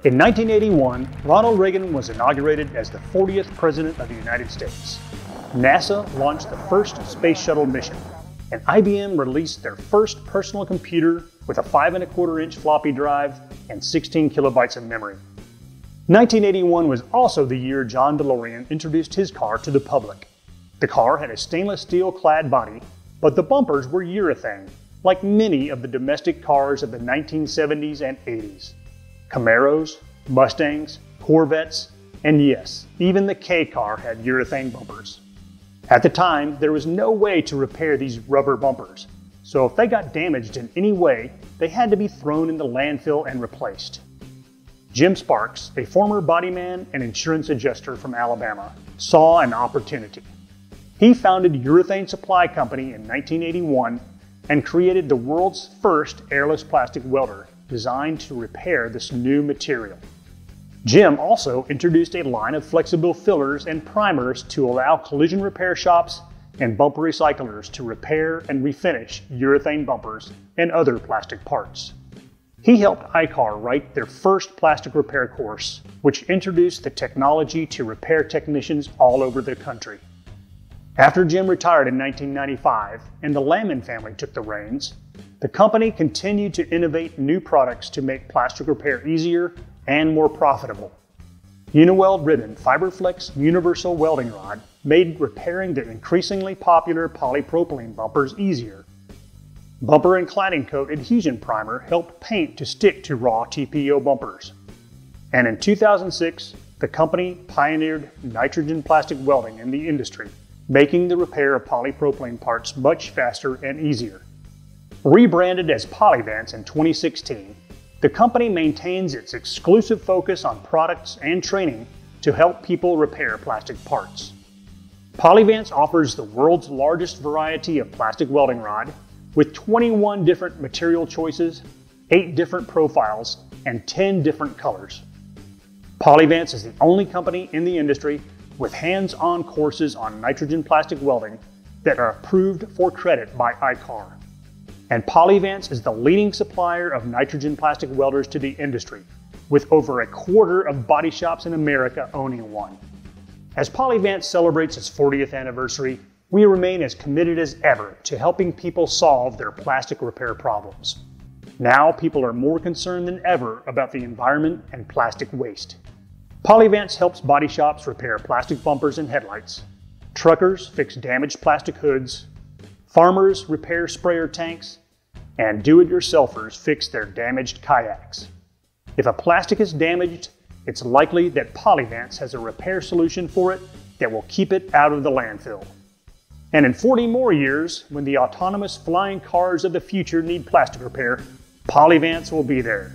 In 1981, Ronald Reagan was inaugurated as the 40th President of the United States. NASA launched the first space shuttle mission, and IBM released their first personal computer with a 5¼ inch floppy drive and 16 kilobytes of memory. 1981 was also the year John DeLorean introduced his car to the public. The car had a stainless steel clad body, but the bumpers were urethane, like many of the domestic cars of the 1970s and 80s. Camaros, Mustangs, Corvettes, and yes, even the K car had urethane bumpers. At the time, there was no way to repair these rubber bumpers, so if they got damaged in any way, they had to be thrown in the landfill and replaced. Jim Sparks, a former bodyman and insurance adjuster from Alabama, saw an opportunity. He founded Urethane Supply Company in 1981 and created the world's first airless plastic welder designed to repair this new material. Jim also introduced a line of flexible fillers and primers to allow collision repair shops and bumper recyclers to repair and refinish urethane bumpers and other plastic parts. He helped I-CAR write their first plastic repair course, which introduced the technology to repair technicians all over the country. After Jim retired in 1995 and the Lamon family took the reins, the company continued to innovate new products to make plastic repair easier and more profitable. Uniweld Ribbon FiberFlex Universal Welding Rod made repairing the increasingly popular polypropylene bumpers easier. Bumper and Cladding Coat Adhesion Primer helped paint to stick to raw TPO bumpers. And in 2006, the company pioneered nitrogen plastic welding in the industry, making the repair of polypropylene parts much faster and easier. Rebranded as Polyvance in 2016, the company maintains its exclusive focus on products and training to help people repair plastic parts. Polyvance offers the world's largest variety of plastic welding rod, with 21 different material choices, 8 different profiles, and 10 different colors. Polyvance is the only company in the industry with hands-on courses on nitrogen plastic welding that are approved for credit by I-CAR. And Polyvance is the leading supplier of nitrogen plastic welders to the industry, with over a quarter of body shops in America owning one. As Polyvance celebrates its 40th anniversary, we remain as committed as ever to helping people solve their plastic repair problems. Now people are more concerned than ever about the environment and plastic waste. Polyvance helps body shops repair plastic bumpers and headlights. Truckers fix damaged plastic hoods. Farmers repair sprayer tanks. And do-it-yourselfers fix their damaged kayaks. If a plastic is damaged, it's likely that Polyvance has a repair solution for it that will keep it out of the landfill. And in 40 more years, when the autonomous flying cars of the future need plastic repair, Polyvance will be there.